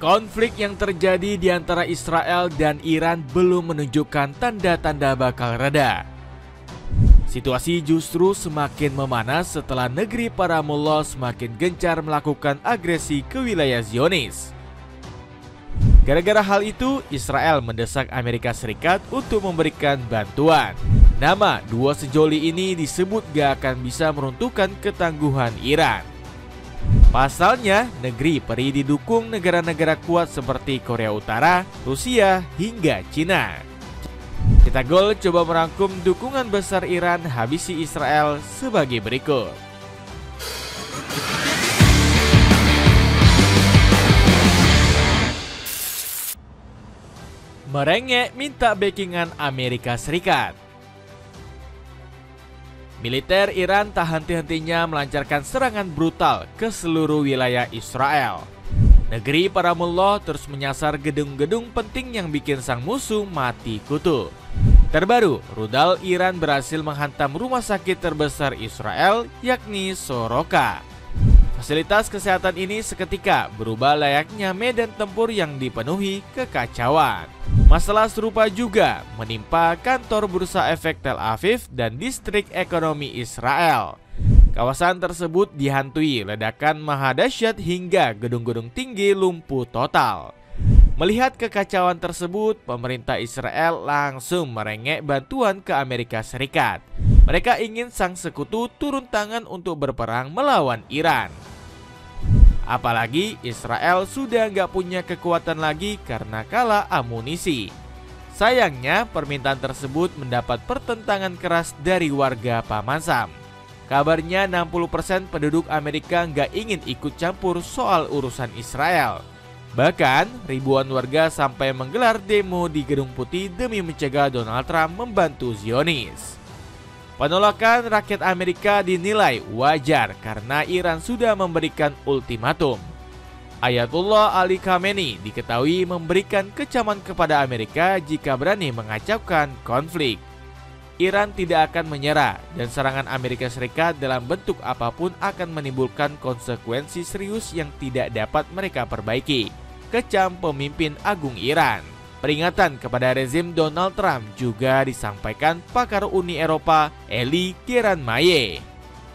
Konflik yang terjadi di antara Israel dan Iran belum menunjukkan tanda-tanda bakal reda. Situasi justru semakin memanas setelah negeri para mullah semakin gencar melakukan agresi ke wilayah Zionis. Gara-gara hal itu, Israel mendesak Amerika Serikat untuk memberikan bantuan. Nama dua sejoli ini disebut gak akan bisa meruntuhkan ketangguhan Iran. Pasalnya, negeri peri didukung negara-negara kuat seperti Korea Utara, Rusia, hingga Cina. Kita Gold coba merangkum dukungan besar Iran habisi Israel sebagai berikut. Merengek minta backingan Amerika Serikat. Militer Iran tak henti-hentinya melancarkan serangan brutal ke seluruh wilayah Israel. Negeri para mullah terus menyasar gedung-gedung penting yang bikin sang musuh mati kutu. Terbaru, rudal Iran berhasil menghantam rumah sakit terbesar Israel, yakni Soroka. Fasilitas kesehatan ini seketika berubah layaknya medan tempur yang dipenuhi kekacauan. Masalah serupa juga menimpa kantor Bursa Efek Tel Aviv dan distrik ekonomi Israel. Kawasan tersebut dihantui ledakan maha dahsyat hingga gedung-gedung tinggi lumpuh total. Melihat kekacauan tersebut, pemerintah Israel langsung merengek bantuan ke Amerika Serikat. Mereka ingin sang sekutu turun tangan untuk berperang melawan Iran. Apalagi Israel sudah nggak punya kekuatan lagi karena kalah amunisi. Sayangnya permintaan tersebut mendapat pertentangan keras dari warga Paman Sam. Kabarnya 60% penduduk Amerika nggak ingin ikut campur soal urusan Israel. Bahkan ribuan warga sampai menggelar demo di Gedung Putih demi mencegah Donald Trump membantu Zionis. Penolakan rakyat Amerika dinilai wajar karena Iran sudah memberikan ultimatum. Ayatullah Ali Khamenei diketahui memberikan kecaman kepada Amerika jika berani mengacaukan konflik. Iran tidak akan menyerah dan serangan Amerika Serikat dalam bentuk apapun akan menimbulkan konsekuensi serius yang tidak dapat mereka perbaiki, kecam pemimpin agung Iran. Peringatan kepada rezim Donald Trump juga disampaikan pakar Uni Eropa Eli Keranmaye.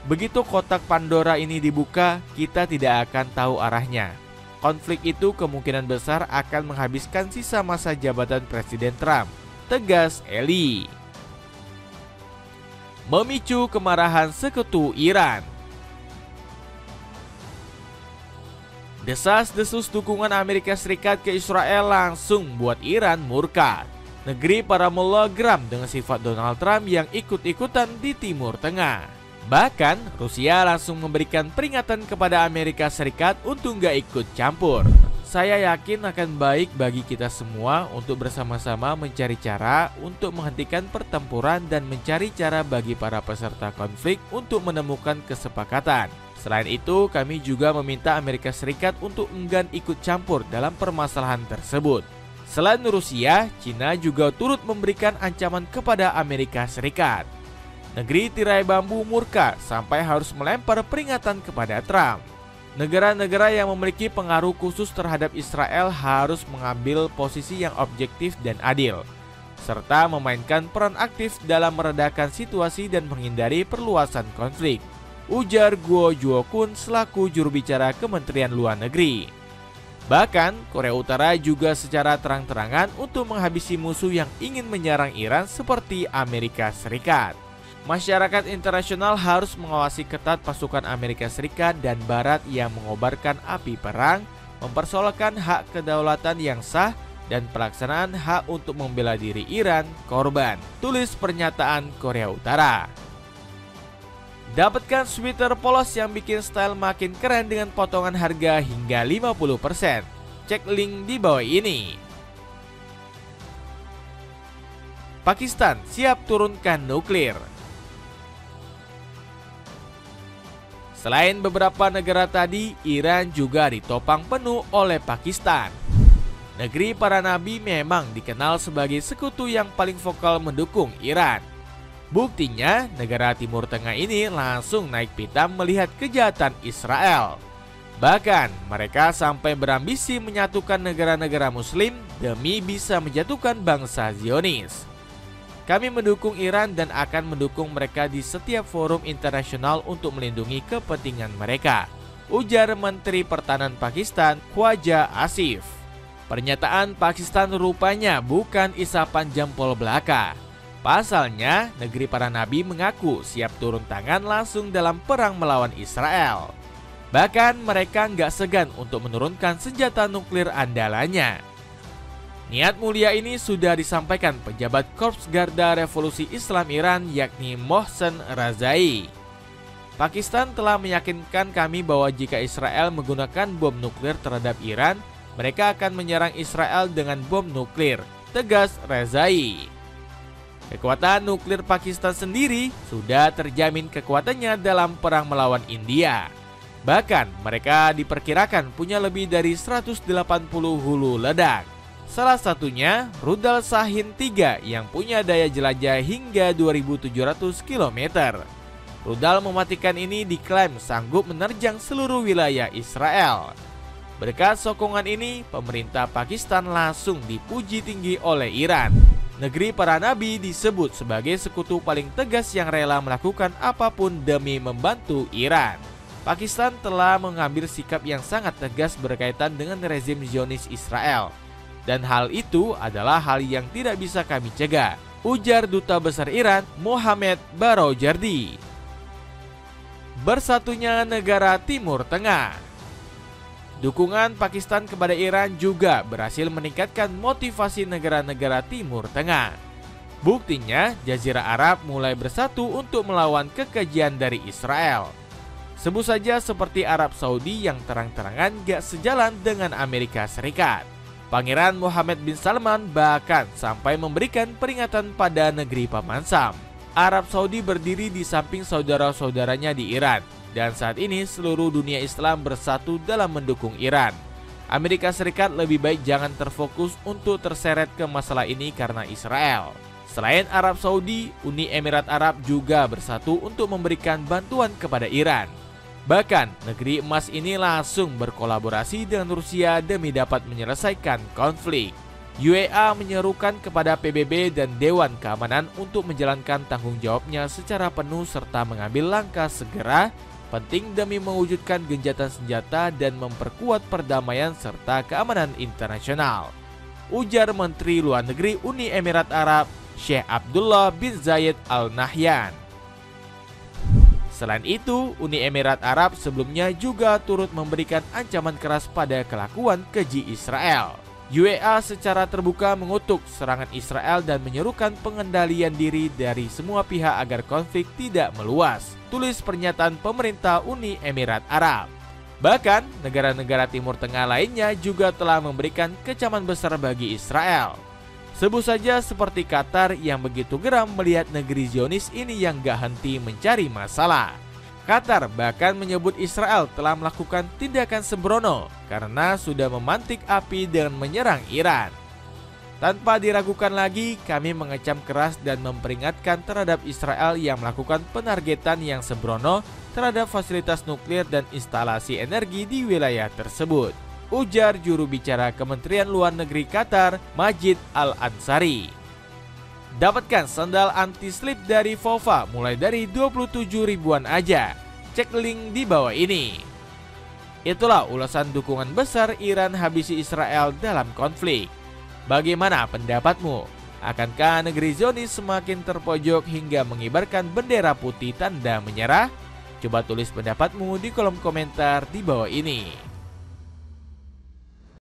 Begitu kotak Pandora ini dibuka, kita tidak akan tahu arahnya. Konflik itu kemungkinan besar akan menghabiskan sisa masa jabatan Presiden Trump, tegas Eli. Memicu kemarahan sekutu Iran. Desas-desus dukungan Amerika Serikat ke Israel langsung buat Iran murka. Negeri para mullah geram dengan sifat Donald Trump yang ikut-ikutan di Timur Tengah. Bahkan Rusia langsung memberikan peringatan kepada Amerika Serikat untuk gak ikut campur. Saya yakin akan baik bagi kita semua untuk bersama-sama mencari cara untuk menghentikan pertempuran dan mencari cara bagi para peserta konflik untuk menemukan kesepakatan. Selain itu, kami juga meminta Amerika Serikat untuk enggan ikut campur dalam permasalahan tersebut. Selain Rusia, Cina juga turut memberikan ancaman kepada Amerika Serikat. Negeri tirai bambu murka sampai harus melempar peringatan kepada Trump. Negara-negara yang memiliki pengaruh khusus terhadap Israel harus mengambil posisi yang objektif dan adil, serta memainkan peran aktif dalam meredakan situasi dan menghindari perluasan konflik, ujar Guo Juokun selaku juru bicara Kementerian Luar Negeri. Bahkan, Korea Utara juga secara terang-terangan untuk menghabisi musuh yang ingin menyerang Iran seperti Amerika Serikat. Masyarakat internasional harus mengawasi ketat pasukan Amerika Serikat dan Barat yang mengobarkan api perang, mempersoalkan hak kedaulatan yang sah, dan pelaksanaan hak untuk membela diri Iran korban, tulis pernyataan Korea Utara. Dapatkan sweater polos yang bikin style makin keren dengan potongan harga hingga 50%. Cek link di bawah ini. Pakistan siap turunkan nuklir. Selain beberapa negara tadi, Iran juga ditopang penuh oleh Pakistan. Negeri para nabi memang dikenal sebagai sekutu yang paling vokal mendukung Iran. Buktinya, negara Timur Tengah ini langsung naik pitam melihat kejahatan Israel. Bahkan mereka sampai berambisi menyatukan negara-negara muslim demi bisa menjatuhkan bangsa Zionis. Kami mendukung Iran dan akan mendukung mereka di setiap forum internasional untuk melindungi kepentingan mereka, ujar Menteri Pertahanan Pakistan Khwaja Asif. Pernyataan Pakistan rupanya bukan isapan jempol belaka. Pasalnya, negeri para nabi mengaku siap turun tangan langsung dalam perang melawan Israel. Bahkan mereka nggak segan untuk menurunkan senjata nuklir andalannya. Niat mulia ini sudah disampaikan pejabat Korps Garda Revolusi Islam Iran yakni Mohsen Razai. Pakistan telah meyakinkan kami bahwa jika Israel menggunakan bom nuklir terhadap Iran, mereka akan menyerang Israel dengan bom nuklir, tegas Razai. Kekuatan nuklir Pakistan sendiri sudah terjamin kekuatannya dalam perang melawan India. Bahkan mereka diperkirakan punya lebih dari 180 hulu ledak. Salah satunya rudal Shahin 3 yang punya daya jelajah hingga 2.700 km. Rudal mematikan ini diklaim sanggup menerjang seluruh wilayah Israel. Berkat sokongan ini, pemerintah Pakistan langsung dipuji tinggi oleh Iran. Negeri para nabi disebut sebagai sekutu paling tegas yang rela melakukan apapun demi membantu Iran. Pakistan telah mengambil sikap yang sangat tegas berkaitan dengan rezim Zionis Israel. Dan hal itu adalah hal yang tidak bisa kami cegah, ujar Duta Besar Iran Mohammad Baroujardi. Bersatunya negara Timur Tengah. Dukungan Pakistan kepada Iran juga berhasil meningkatkan motivasi negara-negara Timur Tengah. Buktinya, Jazirah Arab mulai bersatu untuk melawan kekejian dari Israel. Sebut saja seperti Arab Saudi yang terang-terangan gak sejalan dengan Amerika Serikat. Pangeran Mohammed bin Salman bahkan sampai memberikan peringatan pada negeri Paman Sam. Arab Saudi berdiri di samping saudara-saudaranya di Iran, dan saat ini seluruh dunia Islam bersatu dalam mendukung Iran. Amerika Serikat lebih baik jangan terfokus untuk terseret ke masalah ini karena Israel. Selain Arab Saudi, Uni Emirat Arab juga bersatu untuk memberikan bantuan kepada Iran. Bahkan, negeri emas ini langsung berkolaborasi dengan Rusia demi dapat menyelesaikan konflik. UEA menyerukan kepada PBB dan Dewan Keamanan untuk menjalankan tanggung jawabnya secara penuh serta mengambil langkah segera penting demi mewujudkan gencatan senjata dan memperkuat perdamaian serta keamanan internasional, ujar Menteri Luar Negeri Uni Emirat Arab Sheikh Abdullah bin Zayed Al Nahyan. Selain itu, Uni Emirat Arab sebelumnya juga turut memberikan ancaman keras pada kelakuan keji Israel. UEA secara terbuka mengutuk serangan Israel dan menyerukan pengendalian diri dari semua pihak agar konflik tidak meluas, tulis pernyataan pemerintah Uni Emirat Arab. Bahkan, negara-negara Timur Tengah lainnya juga telah memberikan kecaman besar bagi Israel. Sebut saja seperti Qatar yang begitu geram melihat negeri Zionis ini yang gak henti mencari masalah. Qatar bahkan menyebut Israel telah melakukan tindakan sembrono karena sudah memantik api dengan menyerang Iran. Tanpa diragukan lagi, kami mengecam keras dan memperingatkan terhadap Israel yang melakukan penargetan yang sembrono terhadap fasilitas nuklir dan instalasi energi di wilayah tersebut, ujar juru bicara Kementerian Luar Negeri Qatar, Majid Al-Ansari. Dapatkan sandal anti-slip dari Fova mulai dari 27 ribuan aja. Cek link di bawah ini. Itulah ulasan dukungan besar Iran habisi Israel dalam konflik. Bagaimana pendapatmu? Akankah negeri Zionis semakin terpojok hingga mengibarkan bendera putih tanda menyerah? Coba tulis pendapatmu di kolom komentar di bawah ini.